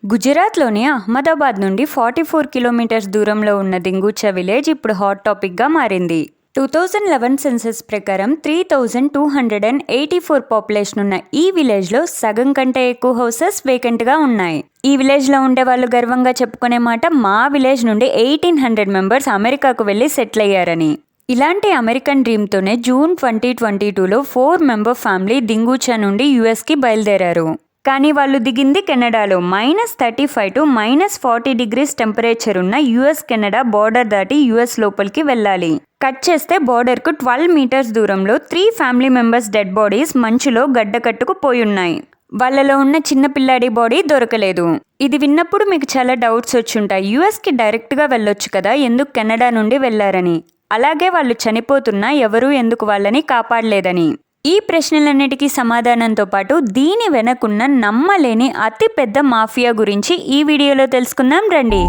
గుజరాత్లోని అహ్మదాబాద్ నుండి 44 కిలోమీటర్స్ దూరంలో ఉన్న దింగూచా విలేజ్ ఇప్పుడు హాట్ టాపిక్గా మారింది. 2011 సెన్సస్ ప్రకారం 3284 పాపులేషన్ ఉన్న ఈ విలేజ్లో సగం కంటే ఎక్కువ హౌసెస్ వేకెంట్గా ఉన్నాయి. ఈ విలేజ్లో ఉండే వాళ్ళు గర్వంగా చెప్పుకునే మాట, మా విలేజ్ నుండి 1800 మెంబర్స్ అమెరికాకు వెళ్ళి సెటిల్ అయ్యారని. ఇలాంటి అమెరికన్ డ్రీమ్తోనే జూన్ 2022లో 4 మెంబర్ ఫ్యామిలీ దింగూచా నుండి యుఎస్కి బయలుదేరారు. కానీ వాళ్ళు దిగింది కెనడాలో. -35 to -40 డిగ్రీస్ టెంపరేచర్ ఉన్న యుఎస్ కెనడా బార్డర్ దాటి యుఎస్ లోపలికి వెళ్ళాలి. కట్ చేస్తే బార్డర్కు 12 మీటర్స్ దూరంలో 3 ఫ్యామిలీ మెంబర్స్ డెడ్ బాడీస్ మంచులో గడ్డకట్టుకు పోయున్నాయి. వాళ్ళలో ఉన్న చిన్న పిల్లాడి బాడీ దొరకలేదు. ఇది విన్నప్పుడు మీకు చాలా డౌట్స్ వచ్చుంటాయి. యుఎస్కి డైరెక్ట్గా వెళ్ళొచ్చు కదా, ఎందుకు కెనడా నుండి వెళ్లారని. అలాగే వాళ్ళు చనిపోతున్నా ఎవరూ ఎందుకు వాళ్ళని కాపాడలేదని. ఈ ప్రశ్నలన్నిటికీ సమాధానంతో పాటు దీని వెనకున్న నమ్మలేని అతి పెద్ద మాఫియా గురించి ఈ వీడియోలో తెలుసుకుందాం రండి.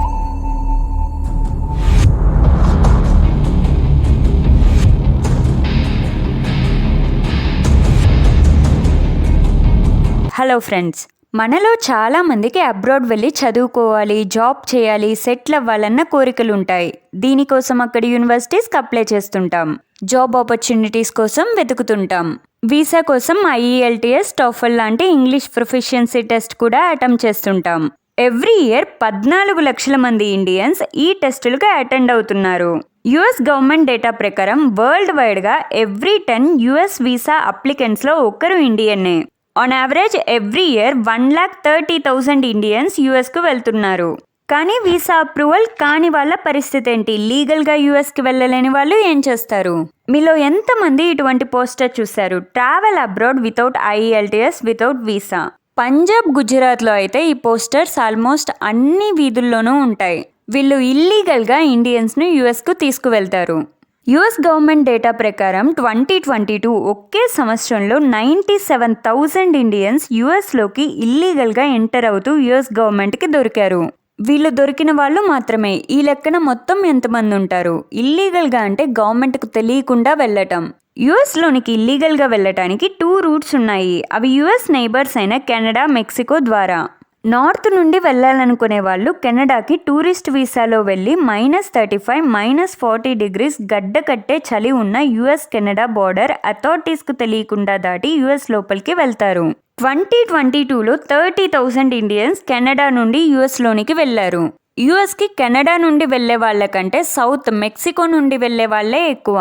హలో ఫ్రెండ్స్, మనలో చాలా మందికి అబ్రాడ్ వెళ్ళి చదువుకోవాలి, జాబ్ చేయాలి, సెటిల్ అవ్వాలన్న కోరికలు ఉంటాయి. దీనికోసం అక్కడ యూనివర్సిటీస్కి అప్లై చేస్తుంటాం. జాబ్ ఆపర్చునిటీస్ కోసం వెతుకుతుంటాం. వీసా కోసం IELTS, TOEFL లాంటి ఇంగ్లీష్ ప్రొఫిషియన్సీ టెస్ట్ కూడా అటెంప్ట్ చేస్తుంటాం. ఎవ్రీ ఇయర్ 14 లక్షల మంది ఇండియన్స్ ఈ టెస్టులకు అటెండ్ అవుతున్నారు. యుఎస్ గవర్నమెంట్ డేటా ప్రకారం వరల్డ్ వైడ్గా ఎవ్రీ 10 యుఎస్ వీసా అప్లికెంట్స్లో ఒక్కరు ఇండియన్నే. On average every year 1,30,000 Indians యుఎస్కు వెళ్తున్నారు. కానీ వీసా అప్రూవల్ కాని వాళ్ళ పరిస్థితి ఏంటి? లీగల్గా యుఎస్కి వెళ్ళలేని వాళ్ళు ఏం చేస్తారు? మీలో ఎంతమంది ఇటువంటి పోస్టర్ చూశారు? Travel abroad without IELTS, without visa. Punjab, గుజరాత్లో అయితే ఈ పోస్టర్స్ ఆల్మోస్ట్ అన్ని వీధుల్లోనూ ఉంటాయి. వీళ్ళు ఇల్లీగల్గా ఇండియన్స్ను యుఎస్కు తీసుకువెళ్తారు. యుఎస్ గవర్నమెంట్ డేటా ప్రకారం 2022 ఒకే సంవత్సరంలో 97,000 ఇండియన్స్ యుఎస్లోకి ఇల్లీగల్గా ఎంటర్ అవుతూ యుఎస్ గవర్నమెంట్కి దొరికారు. వీళ్ళు దొరికిన వాళ్ళు మాత్రమే. ఈ లెక్కన మొత్తం ఎంతమంది ఉంటారు? ఇల్లీగల్గా అంటే గవర్నమెంట్కు తెలియకుండా వెళ్ళటం. యుఎస్లోనికి ఇల్లీగల్గా వెళ్ళటానికి 2 రూట్స్ ఉన్నాయి. అవి యుఎస్ నైబర్స్ అయిన కెనడా, మెక్సికో ద్వారా. నార్త్ నుండి వెళ్ళాలనుకునే వాళ్ళు కెనడాకి టూరిస్ట్ వీసాలో వెళ్ళి -35, -40 డిగ్రీస్ గడ్డ కట్టే చలి ఉన్న యుఎస్ కెనడా బార్డర్ అథారిటీస్కు తెలియకుండా దాటి యుఎస్ లోపలికి వెళ్తారు. 2022లో 30,000 ఇండియన్స్ కెనడా నుండి యుఎస్లోనికి వెళ్లారు. యుఎస్కి కెనడా నుండి వెళ్లే వాళ్ళ కంటే సౌత్ మెక్సికో నుండి వెళ్లే వాళ్లే ఎక్కువ.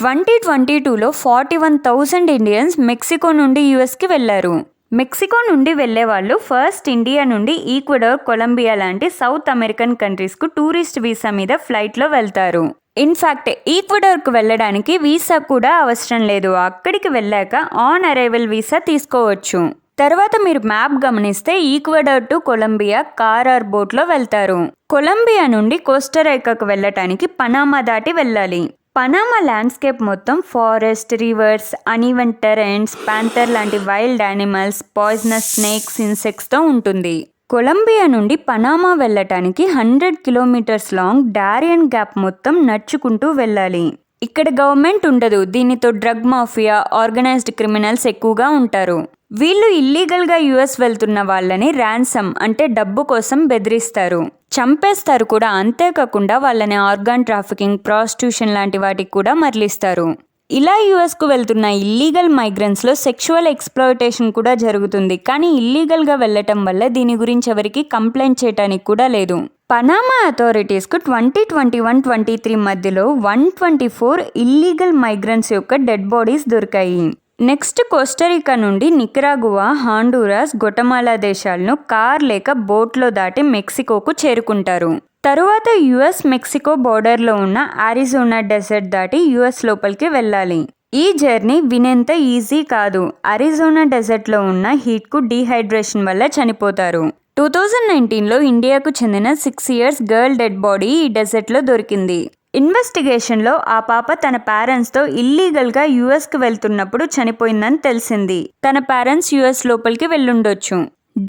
2022లో 41,000 ఇండియన్స్ మెక్సికో నుండి యుఎస్కి వెళ్లారు. మెక్సికో నుండి వెళ్లే వాళ్ళు ఫస్ట్ ఇండియా నుండి ఈక్వెడార్, కొలంబియా లాంటి సౌత్ అమెరికన్ కంట్రీస్కు టూరిస్ట్ వీసా మీద ఫ్లైట్లో వెళ్తారు. ఇన్ఫ్యాక్ట్ ఈక్వెడార్కు వెళ్ళడానికి వీసా కూడా అవసరం లేదు. అక్కడికి వెళ్ళాక ఆన్ అరైవల్ వీసా తీసుకోవచ్చు. తర్వాత మీరు మ్యాప్ గమనిస్తే Ecuador to Colombia car or బోట్లో వెళ్తారు. కొలంబియా నుండి కోస్టారైకాకు వెళ్ళటానికి పనామా దాటి వెళ్ళాలి. పనామా ల్యాండ్స్కేప్ మొత్తం forest, rivers, uneven terrains, panther లాంటి వైల్డ్ యానిమల్స్, పాయిజనస్ స్నేక్స్, ఇన్సెక్ట్స్తో ఉంటుంది. కొలంబియా నుండి పనామా వెళ్ళటానికి 100 కిలోమీటర్స్ లాంగ్ డారియన్ గ్యాప్ మొత్తం నడుచుకుంటూ వెళ్ళాలి. ఇక్కడ గవర్నమెంట్ ఉండదు. దీనితో డ్రగ్ మాఫియా, ఆర్గనైజ్డ్ క్రిమినల్స్ ఎక్కువగా ఉంటారు. వీళ్ళు ఇల్లీగల్గా యుఎస్ వెళ్తున్న వాళ్ళని ర్యాన్సమ్ అంటే డబ్బు కోసం బెదిరిస్తారు, చంపేస్తారు కూడా. అంతేకాకుండా వాళ్ళని ఆర్గాన్ ట్రాఫికింగ్, ప్రాస్టిట్యూషన్ లాంటి వాటికి కూడా మరలిస్తారు. ఇలా యుఎస్కు వెళ్తున్న ఇల్లీగల్ మైగ్రెంట్స్లో సెక్షువల్ ఎక్స్‌ప్లాయిటేషన్ కూడా జరుగుతుంది. కానీ ఇల్లీగల్గా వెళ్ళటం వల్ల దీని గురించి ఎవరికి కంప్లైంట్ చేయడానికి కూడా లేదు. పనామా అథారిటీస్కు 2021-23 మధ్యలో 124 ఇల్లీగల్ మైగ్రెంట్స్ యొక్క డెడ్ బాడీస్ దొరికాయి. నెక్స్ట్ కోస్టారికా నుండి నికరాగువా, హాండూరాస్, గొటమాలా దేశాలను కార్ లేక బోట్లో దాటి మెక్సికోకు చేరుకుంటారు. తరువాత యుఎస్ మెక్సికో బోర్డర్లో ఉన్న అరిజోనా డెజర్ట్ దాటి యుఎస్ లోపలికి వెళ్ళాలి. ఈ జర్నీ వినేంత ఈజీ కాదు. అరిజోనా డెజర్ట్లో ఉన్న హీట్కు డీహైడ్రేషన్ వల్ల చనిపోతారు. 2019లో ఇండియాకు చెందిన 6 years గర్ల్ డెడ్ బాడీ ఈ డెజర్ట్లో దొరికింది. ఇన్వెస్టిగేషన్లో ఆ పాప తన పేరెంట్స్తో ఇల్లీగల్గా యుఎస్కి వెళ్తున్నప్పుడు చనిపోయిందని తెలిసింది. తన పేరెంట్స్ యుఎస్ లోపలికి వెళ్ళుండొచ్చు.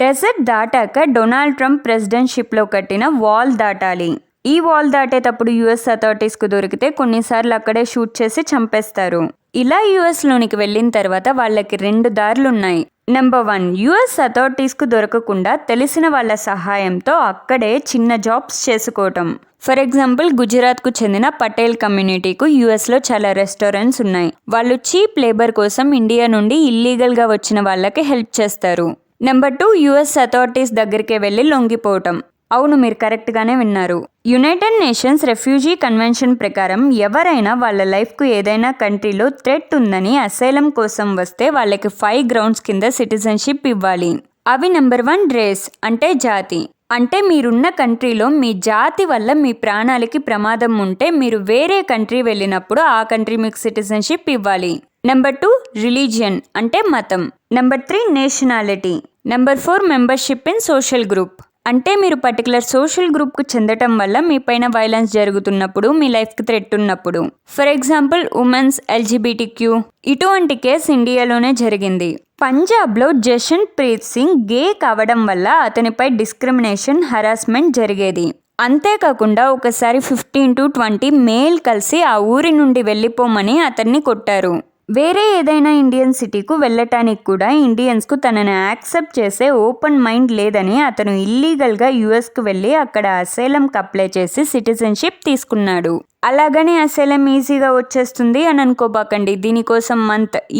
డెజర్ట్ దాటాక డొనాల్డ్ ట్రంప్ ప్రెసిడెంట్షిప్లో కట్టిన వాల్ దాటాలి. ఈ వాల్ దాటేటప్పుడు యుఎస్ అథారిటీస్కు దొరికితే కొన్నిసార్లు అక్కడే షూట్ చేసి చంపేస్తారు. ఇలా యుఎస్లోనికి వెళ్ళిన తర్వాత వాళ్ళకి 2 దారులున్నాయి. నెంబర్ 1, యుఎస్ అథారిటీస్కు దొరకకుండా తెలిసిన వాళ్ళ సహాయంతో అక్కడే చిన్న జాబ్స్ చేసుకోవటం. ఫర్ ఎగ్జాంపుల్, గుజరాత్కు చెందిన పటేల్ కమ్యూనిటీకు యుఎస్లో చాలా రెస్టారెంట్స్ ఉన్నాయి. వాళ్ళు చీప్ లేబర్ కోసం ఇండియా నుండి ఇల్లీగల్గా వచ్చిన వాళ్ళకి హెల్ప్ చేస్తారు. నెంబర్ 2, యుఎస్ అథారిటీస్ దగ్గరికే వెళ్ళి లొంగిపోవటం. అవును, మీరు కరెక్ట్గానే విన్నారు. యునైటెడ్ నేషన్స్ రెఫ్యూజీ కన్వెన్షన్ ప్రకారం ఎవరైనా వాళ్ళ లైఫ్కు ఏదైనా కంట్రీలో థ్రెట్ ఉందని అసైలం కోసం వస్తే వాళ్ళకి 5 గ్రౌండ్స్ కింద సిటిజన్షిప్ ఇవ్వాలి. అవి నెంబర్ 1, రేస్ అంటే జాతి. అంటే మీరున్న కంట్రీలో మీ జాతి వల్ల మీ ప్రాణాలకి ప్రమాదం ఉంటే మీరు వేరే కంట్రీ వెళ్ళినప్పుడు ఆ కంట్రీ మీకు సిటిజన్షిప్ ఇవ్వాలి. నెంబర్ 2, రిలీజియన్ అంటే మతం. Number 3, nationality. Number 4, membership in social group. అంటే మీరు పర్టికులర్ సోషల్ గ్రూప్కు చెందటం వల్ల మీ పైన వైలెన్స్ జరుగుతున్నప్పుడు, మీ లైఫ్కి థ్రెట్ ఉన్నప్పుడు. For example, women's, LGBTQ. ఇటువంటి కేసు ఇండియాలోనే జరిగింది. పంజాబ్లో జషన్ ప్రీత్ సింగ్ గే కావడం వల్ల అతనిపై డిస్క్రిమినేషన్, హరాస్మెంట్ జరిగేది. అంతేకాకుండా ఒకసారి 15 to 20 మేల్ కలిసి ఆ ఊరి నుండి వెళ్ళిపోమని అతన్ని కొట్టారు. వేరే ఏదైనా ఇండియన్ సిటీకు వెళ్ళటానికి కూడా ఇండియన్స్కు తనని యాక్సెప్ట్ చేసే ఓపెన్ మైండ్ లేదని అతను ఇల్లీగల్గా యుఎస్కు వెళ్ళి అక్కడ అసైలంకి అప్లై చేసి సిటిజన్షిప్ తీసుకున్నాడు. అలాగని అసైలం ఈజీగా వచ్చేస్తుంది అని అనుకోబాకండి. దీనికోసం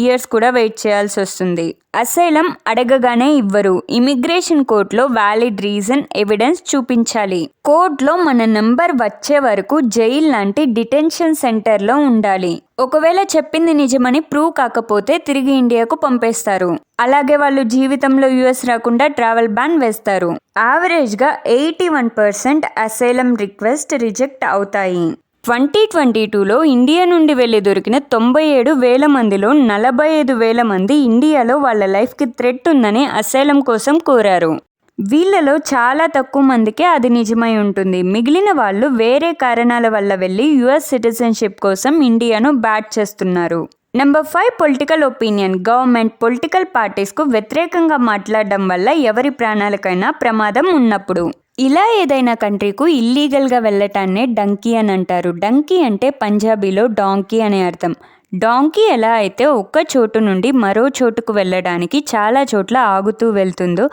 ఇయర్స్ కూడా వెయిట్ చేయాల్సి వస్తుంది. అసైలం అడగగానే ఇవ్వరు. ఇమిగ్రేషన్ కోర్టులో వ్యాలిడ్ రీజన్, ఎవిడెన్స్ చూపించాలి. కోర్టులో మన నెంబర్ వచ్చే వరకు జైల్ లాంటి డిటెన్షన్ సెంటర్లో ఉండాలి. ఒకవేళ చెప్పింది నిజమని ప్రూవ్ కాకపోతే తిరిగి ఇండియాకు పంపేస్తారు. అలాగే వాళ్ళు జీవితంలో యుఎస్ రాకుండా ట్రావెల్ బ్యాన్ వేస్తారు. యావరేజ్గా 81% అసైలం రిక్వెస్ట్ రిజెక్ట్ అవుతాయి. 2022లో ఇండియా నుండి వెళ్ళి దొరికిన 97,000 మందిలో 45,000 మంది ఇండియాలో వాళ్ళ లైఫ్కి థ్రెట్ ఉందని అసైలం కోసం కోరారు. వీళ్ళలో చాలా తక్కువ మందికే అది నిజమై ఉంటుంది. మిగిలిన వాళ్ళు వేరే కారణాల వల్ల వెళ్ళి యుఎస్ సిటిజన్షిప్ కోసం ఇండియాను బ్యాట్ చేస్తున్నారు. Number 5, political opinion. Government, political పార్టీస్కు వ్యతిరేకంగా మాట్లాడడం వల్ల ఎవరి ప్రాణాలకైనా ప్రమాదం ఉన్నప్పుడు. ఇలా ఏదైనా కంట్రీకు ఇల్లీగల్గా వెళ్ళటాన్నే డంకీ అని అంటారు. డంకీ అంటే పంజాబీలో డాంకీ అనే అర్థం. డాంకీ ఎలా అయితే ఒక్క చోటు నుండి మరో చోటుకు వెళ్ళడానికి చాలా చోట్ల ఆగుతూ వెళ్తుందో,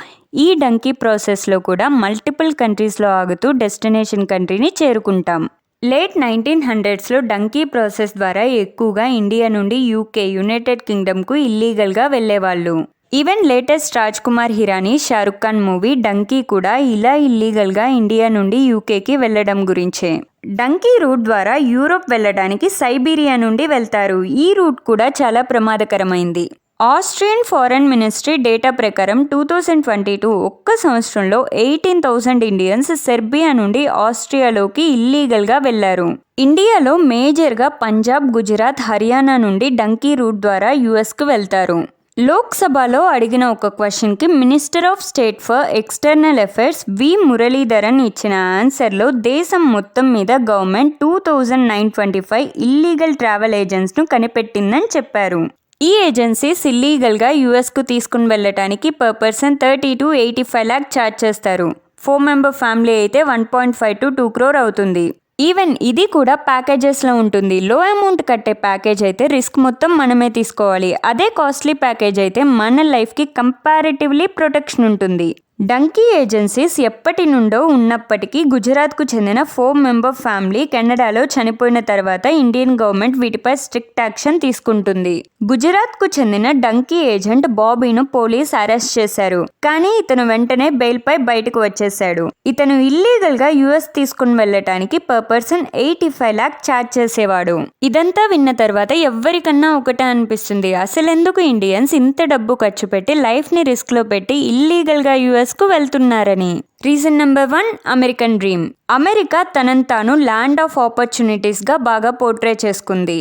ఈ డంకీ ప్రాసెస్లో కూడా మల్టిపుల్ కంట్రీస్లో ఆగుతూ డెస్టినేషన్ కంట్రీని చేరుకుంటాం. లేట్ 1900స్లో డంకీ ప్రాసెస్ ద్వారా ఎక్కువగా ఇండియా నుండి యూకే, యునైటెడ్ కింగ్డమ్కు ఇల్లీగల్గా వెళ్ళేవాళ్ళు. Even latest Raj Kumar Hirani, Shahrukh Khan movie donkey కూడా ఇలా ఇల్లీగల్గా ఇండియా నుండి యూకేకి వెళ్ళడం గురించే. డంకీ రూట్ ద్వారా యూరోప్ వెళ్ళడానికి సైబీరియా నుండి వెళ్తారు. ఈ రూట్ కూడా చాలా ప్రమాదకరమైంది. ఆస్ట్రియన్ ఫారెన్ మినిస్ట్రీ డేటా ప్రకారం 2022 ఒక్క సంవత్సరంలో 18,000 ఇండియన్స్ సెర్బియా నుండి ఆస్ట్రియాలోకి ఇల్లీగల్గా వెళ్లారు. ఇండియాలో మేజర్గా పంజాబ్, గుజరాత్, హర్యానా నుండి డంకీ రూట్ ద్వారా యుఎస్కు వెళ్తారు. లోక్సభలో అడిగిన ఒక క్వశ్చన్కి minister of state for external affairs V Muraleedharan ఇచ్చిన ఆన్సర్లో దేశం మొత్తం మీద గవర్నమెంట్ 2,925 ఇల్లీగల్ ట్రావెల్ ఏజెంట్స్ను కనిపెట్టిందని చెప్పారు. ఈ ఏజెన్సీస్ ఇల్లీగల్గా యుఎస్కు తీసుకుని వెళ్ళటానికి per person 30 to 85 lakh charge చేస్తారు. 4 member ఫ్యామిలీ అయితే 1.5 to 2 crore అవుతుంది. ఈవెన్ ఇది కూడా ప్యాకేజెస్లో ఉంటుంది. లో అమౌంట్ కట్టే ప్యాకేజ్ అయితే రిస్క్ మొత్తం మనమే తీసుకోవాలి. అదే కాస్ట్లీ ప్యాకేజ్ అయితే మన లైఫ్కి కంపారిటివ్లీ ప్రొటెక్షన్ ఉంటుంది. డంకీ ఏజెన్సీస్ ఎప్పటి నుండో ఉన్నప్పటికీ గుజరాత్కు చెందిన 4 member ఫ్యామిలీ కెనడాలో చనిపోయిన తర్వాత ఇండియన్ గవర్నమెంట్ వీటిపై స్ట్రిక్ట్ యాక్షన్ తీసుకుంటుంది. గుజరాత్కు చెందిన డంకీ ఏజెంట్ బాబీను పోలీస్ అరెస్ట్ చేశారు. కానీ ఇతను వెంటనే బెయిల్పై బయటకు వచ్చేశాడు. ఇతను ఇల్లీగల్గా యుఎస్ తీసుకుని వెళ్ళటానికి పర్ పర్సన్ 85 lakh ఛార్జ్ చేసేవాడు. ఇదంతా విన్న తర్వాత ఎవరికన్నా ఒకటే అనిపిస్తుంది, అసలెందుకు ఇండియన్స్ ఇంత డబ్బు ఖర్చు పెట్టి లైఫ్ని రిస్క్లో పెట్టి ఇల్లీగల్గా యుఎస్కు వెళ్తున్నారని. Reason number 1, American dream. America తనను తాను ల్యాండ్ ఆఫ్ ఆపర్చునిటీస్గా బాగా పోర్ట్రే చేసుకుంది.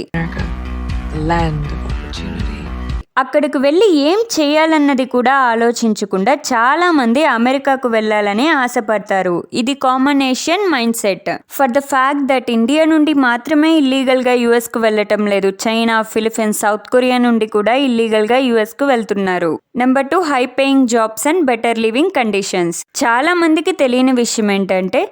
అక్కడికి వెళ్ళి ఏం చేయాలన్నది కూడా ఆలోచించకుండా చాలా మంది అమెరికాకు వెళ్ళాలని ఆశపడతారు. ఇది common Asian mind set. For the fact that India నుండి మాత్రమే ఇల్లీగల్గా యుఎస్కు వెళ్ళటం లేదు, చైనా, ఫిలిప్పీన్స్, సౌత్ కొరియా నుండి కూడా ఇల్లీగల్గా యుఎస్కు వెళ్తున్నారు. Number 2, high paying jobs and better living conditions. చాలా మందికి తెలియని విషయం ఏంటంటే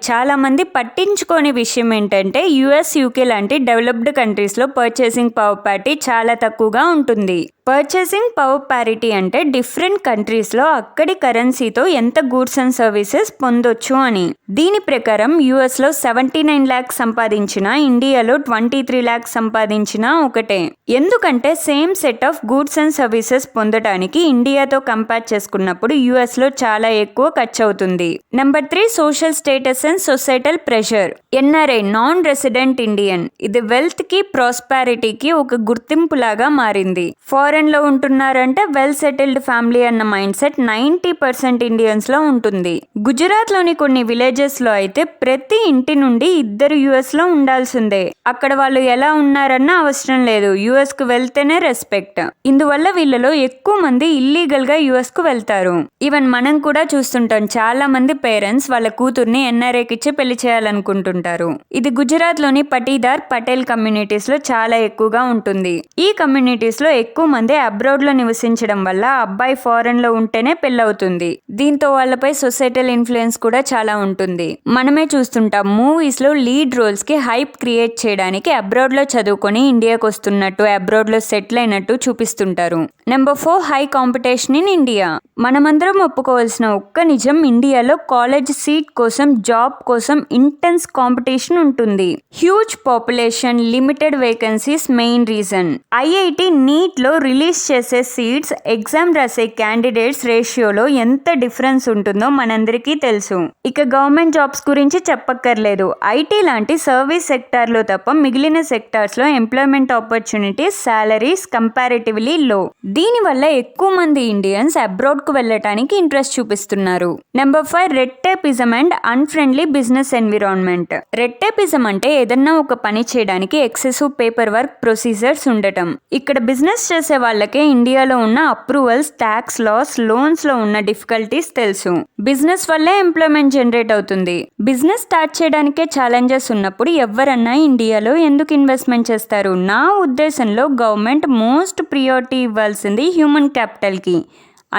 చాలా మంది పట్టించుకోని విషయం ఏంటంటే యుఎస్, యూకే లాంటి డెవలప్డ్ కంట్రీస్లో పర్చేసింగ్ పవర్ పార్టీ చాలా తక్కువగా ఉంటుంది. పర్చేసింగ్ పవర్ పారిటీ అంటే డిఫరెంట్ కంట్రీస్లో అక్కడి కరెన్సీతో ఎంత గూడ్స్ అండ్ సర్వీసెస్ పొందొచ్చు అని. దీని ప్రకారం యుఎస్లో 79 lakhs సంపాదించినా, ఇండియాలో 23 lakhs సంపాదించినా ఒకటే. ఎందుకంటే same set of goods and services పొందడానికి ఇండియాతో కంపేర్ చేసుకున్నప్పుడు యుఎస్లో చాలా ఎక్కువ ఖర్చు అవుతుంది. Number 3 social status and societal pressure. NRI, non resident Indian, ఇది వెల్త్ కి ప్రాస్పారిటీకి ఒక గుర్తింపు లాగా మారింది. ఫారెన్ లో ఉంటున్నారంటే వెల్ సెటిల్డ్ ఫ్యామిలీ అన్న మైండ్ సెట్ 90% ఇండియన్స్ లో ఉంటుంది. గుజరాత్ లోని కొన్ని విలేజెస్ లో అయితే ప్రతి ఇంటి నుండి 2 యుఎస్ లో ఉండాల్సిందే. అక్కడ వాళ్ళు ఎలా ఉన్నారన్న అవసరం లేదు, యుఎస్ కు వెళ్తేనే రెస్పెక్ట్. ఇందువల్ల వీళ్ళలో ఎక్కువ మంది ఇల్లీగల్ గా యుఎస్ కు వెళ్తారు. ఈవెన్ మనం కూడా చూస్తుంటాం, చాలా మంది పేరెంట్స్ వాళ్ళ కూతుర్ని ఎన్ఆర్ఐకి ఇచ్చి పెళ్లి చేయాలనుకుంటుంటారు. ఇది గుజరాత్ లోని పటీదార్, పటేల్ కమ్యూనిటీస్ లో చాలా ఎక్కువగా ఉంటుంది. ఈ కమ్యూనిటీస్ లో ఎక్కువ మంది అబ్రాడ్ లో నివసించడం వల్ల అబ్బాయి ఫారెన్ లో ఉంటేనే పెళ్ళవుతుంది. దీంతో వాళ్ళపై సొసైటల్ ఇన్ఫ్లుయెన్స్ కూడా చాలా ఉంటుంది. మనమే చూస్తుంటాం, మూవీస్ లో లీడ్ రోల్స్ కి హైప్ క్రియేట్ చేయడానికి అబ్రాడ్ లో చదువుకొని ఇండియాకి వస్తున్నట్టు, అబ్రాడ్ లో సెటిల్ అయినట్టు చూపిస్తుంటారు. Number 4 high competition in India. మనమందరం ఒప్పుకోవాల్సిన ఒక్క నిజం, ఇండియాలో కాలేజ్ సీట్ కోసం, జాబ్ కోసం ఇంటెన్స్ కాంపిటీషన్ ఉంటుంది. Huge population, limited vacancies main reason. IIT NEET లో రిలీజ్ చేసే సీట్స్, ఎగ్జామ్ రాసే క్యాండిడేట్స్ రేషియోలో ఎంత డిఫరెన్స్ ఉంటుందో మనందరికీ తెలుసు. ఇక గవర్నమెంట్ జాబ్స్ గురించి చెప్పక్కర్లేదు. ఐటీ లాంటి సర్వీస్ సెక్టార్ లో తప్ప మిగిలిన సెక్టార్స్ లో ఎంప్లాయ్మెంట్ ఆపర్చునిటీస్, సాలరీస్ కంపారిటివ్లీ లో. దీని వల్ల ఎక్కువ మంది ఇండియన్స్ అబ్రాడ్ కు వెళ్ళటానికి ఇంట్రెస్ట్ చూపిస్తున్నారు. Number 5 red tapism and unfriendly business environment. Red tapism అంటే ఏదన్నా ఒక పని చేయడానికి ఎక్సెసివ్ పేపర్ వర్క్, ప్రొసీజర్స్ ఉండటం. ఇక్కడ బిజినెస్ చేసే వాళ్ళకే ఇండియాలో ఉన్న అప్రూవల్స్, ట్యాక్స్ లాస్, లోన్స్ లో ఉన్న డిఫికల్టీస్ తెలుసు. బిజినెస్ వల్లే ఎంప్లాయ్మెంట్ జనరేట్ అవుతుంది. బిజినెస్ స్టార్ట్ చేయడానికే ఛాలెంజెస్ ఉన్నప్పుడు ఎవరన్నా ఇండియాలో ఎందుకు ఇన్వెస్ట్మెంట్ చేస్తారు? నా ఉద్దేశంలో గవర్నమెంట్ మోస్ట్ ప్రియారిటీ ఇవ్వాల్సింది హ్యూమన్ క్యాపిటల్ కి,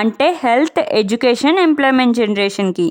అంటే హెల్త్, ఎడ్యుకేషన్, ఎంప్లాయ్మెంట్ జనరేషన్ కి.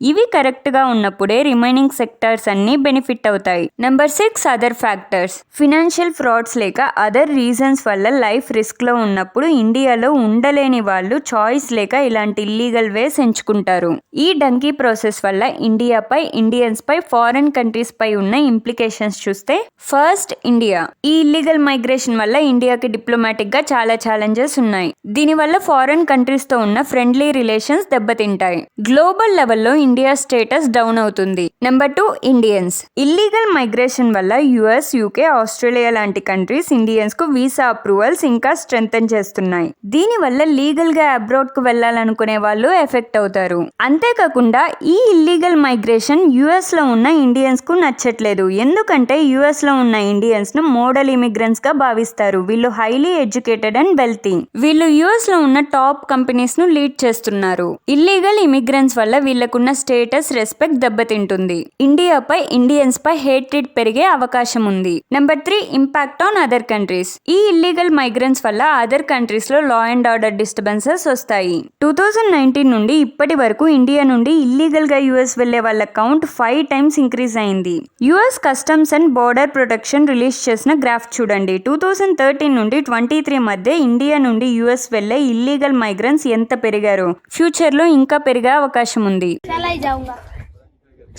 ఇవి కరెక్ట్ గా ఉన్నప్పుడే రిమైనింగ్ సెక్టార్స్ అన్ని బెనిఫిట్ అవుతాయి. Number 6 other factors. Financial frauds లేక అదర్ రీజన్స్ వల్ల లైఫ్ రిస్క్ లో ఉన్నప్పుడు ఇండియాలో ఉండలేని వాళ్ళు చాయిస్ లేక ఇలాంటి ఇల్లీగల్ వేస్ ఎంచుకుంటారు. ఈ డంకీ ప్రాసెస్ వల్ల ఇండియాపై, ఇండియన్స్ పై, ఫారెన్ కంట్రీస్ పై ఉన్న ఇంప్లికేషన్స్ చూస్తే, ఫస్ట్ ఇండియా. ఈ ఇల్లీగల్ మైగ్రేషన్ వల్ల ఇండియాకి డిప్లొమాటిక్ గా చాలా ఛాలెంజెస్ ఉన్నాయి. దీనివల్ల ఫారెన్ కంట్రీస్ తో ఉన్న ఫ్రెండ్లీ రిలేషన్స్ దెబ్బతింటాయి. గ్లోబల్ లెవెల్లో ఇండియా స్టేటస్ డౌన్ అవుతుంది. Number 2 Indians. ఇల్లీగల్ మైగ్రేషన్ వల్ల యుఎస్, యూకే, ఆస్ట్రేలియా లాంటి కంట్రీస్ ఇండియన్స్ కు వీసా అప్రూవల్స్ ఇంకా స్ట్రెంథెన్ చేస్తున్నాయి. దీని వల్ల లీగల్ గా అబ్రాడ్ కు వెళ్లాలనుకునే వాళ్ళు ఎఫెక్ట్ అవుతారు. అంతేకాకుండా ఈ ఇల్లీగల్ మైగ్రేషన్ యుఎస్ లో ఉన్న ఇండియన్స్ కు నచ్చట్లేదు. ఎందుకంటే యుఎస్ లో ఉన్న ఇండియన్స్ ను మోడల్ ఇమిగ్రెంట్స్ గా భావిస్తారు. వీళ్ళు హైలీ ఎడ్యుకేటెడ్ అండ్ వెల్తీ. వీళ్ళు యుఎస్ లో ఉన్న టాప్ కంపెనీస్ ను లీడ్ చేస్తున్నారు. ఇల్లీగల్ ఇమిగ్రెంట్స్ వల్ల వీళ్ళకున్న స్టేటస్, రెస్పెక్ట్ దెబ్బతింటుంది. ఇండియాపై, ఇండియన్స్ పై హేట్రెడ్ పెరిగే అవకాశం ఉంది. Number 3 impact on other countries. ఈ ఇల్లీగల్ మైగ్రెంట్స్ వల్ల అదర్ కంట్రీస్ లో లా అండ్ ఆర్డర్ డిస్టర్బెన్సెస్ వస్తాయి. 2019 నుండి ఇప్పటి వరకు ఇండియా నుండి ఇల్లీగల్ గా యుఎస్ వెళ్లే వాళ్ళ కౌంట్ 5 times ఇంక్రీజ్ అయింది. US customs and border protection release చేసిన గ్రాఫ్ చూడండి. 2013 నుండి 2023 మధ్య ఇండియా నుండి యుఎస్ వెళ్లే ఇల్లీగల్ మైగ్రెంట్స్ ఎంత పెరిగారో, ఫ్యూచర్ లో ఇంకా పెరిగే అవకాశం ఉంది. चला ही जाऊंगा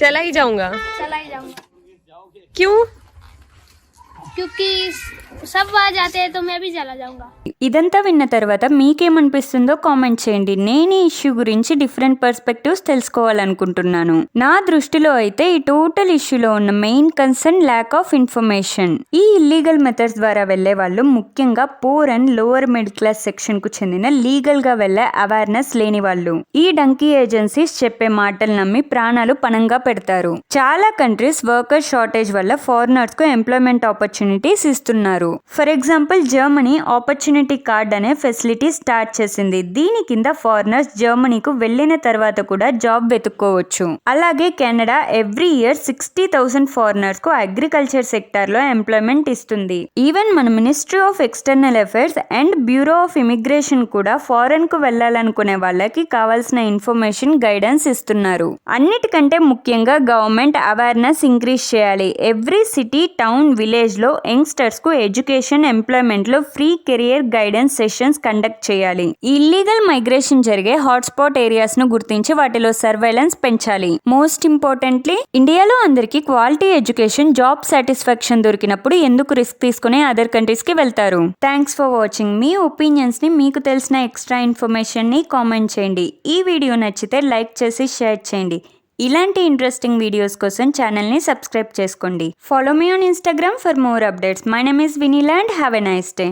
चला ही जाऊंगा। क्यों? क्योंकि सब वहाँ जाते हैं तो मैं भी चला जाऊंगा। ఇదంతా విన్న తర్వాత మీకేమనిపిస్తుందో కామెంట్ చేయండి. నేను ఈ ఇష్యూ గురించి డిఫరెంట్ పర్స్పెక్టివ్స్ తెలుసుకోవాలనుకుంటున్నాను. నా దృష్టిలో అయితే ఈ టోటల్ ఇష్యూలో ఉన్న main concern lack of information. ఈ ఇల్లీగల్ మెథడ్స్ ద్వారా వెళ్లే వాళ్ళు ముఖ్యంగా poor and lower middle class section కు చెందిన లీగల్ గా వెళ్లే అవేర్నెస్ లేని వాళ్ళు. ఈ డంకీ ఏజెన్సీస్ చెప్పే మాటలు నమ్మి ప్రాణాలు పణంగా పెడతారు. చాలా కంట్రీస్ వర్కర్ షార్టేజ్ వల్ల ఫారినర్స్ కు ఎంప్లాయ్మెంట్ ఆపర్చునిటీస్ ఇస్తున్నారు. For example Germany opportunity card అనే ఫెసిలిటీ స్టార్ట్ చేసింది. దీని కింద ఫారినర్స్ జర్మనీకు వెళ్లిన తర్వాత కూడా జాబ్ వెతుక్కోవచ్చు. అలాగే కెనడా ఎవ్రీ ఇయర్ 60,000 ఫారినర్స్ కు అగ్రికల్చర్ సెక్టార్ లో ఎంప్లాయ్మెంట్ ఇస్తుంది. ఈవెన్ మన ministry of external affairs and bureau of immigration కూడా ఫారెన్ కు వెళ్లాలనుకునే వాళ్ళకి కావాల్సిన ఇన్ఫర్మేషన్, గైడెన్స్ ఇస్తున్నారు. అన్నిటికంటే ముఖ్యంగా గవర్నమెంట్ అవేర్నెస్ ఇంక్రీజ్ చేయాలి. ఎవ్రీ సిటీ, టౌన్, విలేజ్ లో యంగ్స్టర్స్ కు ఎడ్యుకేషన్, ఎంప్లాయ్మెంట్లో free career guidance sessions conduct చేయాలి. ఇల్లీగల్ మైగ్రేషన్ జరిగే హాట్స్పాట్ ఏరియాస్ను గుర్తించి వాటిలో సర్వైలెన్స్ పెంచాలి. మోస్ట్ ఇంపార్టెంట్లీ, ఇండియాలో అందరికీ క్వాలిటీ ఎడ్యుకేషన్, జాబ్ సాటిస్ఫాక్షన్ దొరికినప్పుడు ఎందుకు రిస్క్ తీసుకుని అదర్ కంట్రీస్కి వెళ్తారు? Thanks for watching. మీ ఒపీనియన్స్ని, మీకు తెలిసిన ఎక్స్ట్రా ఇన్ఫర్మేషన్ని కామెంట్ చేయండి. ఈ వీడియో నచ్చితే లైక్ చేసి షేర్ చేయండి. ఇలాంటి ఇంట్రెస్టింగ్ వీడియోస్ కోసం ఛానల్ని సబ్స్క్రైబ్ చేసుకోండి. Follow me on Instagram for more updates. My name is Vinila and have a nice day.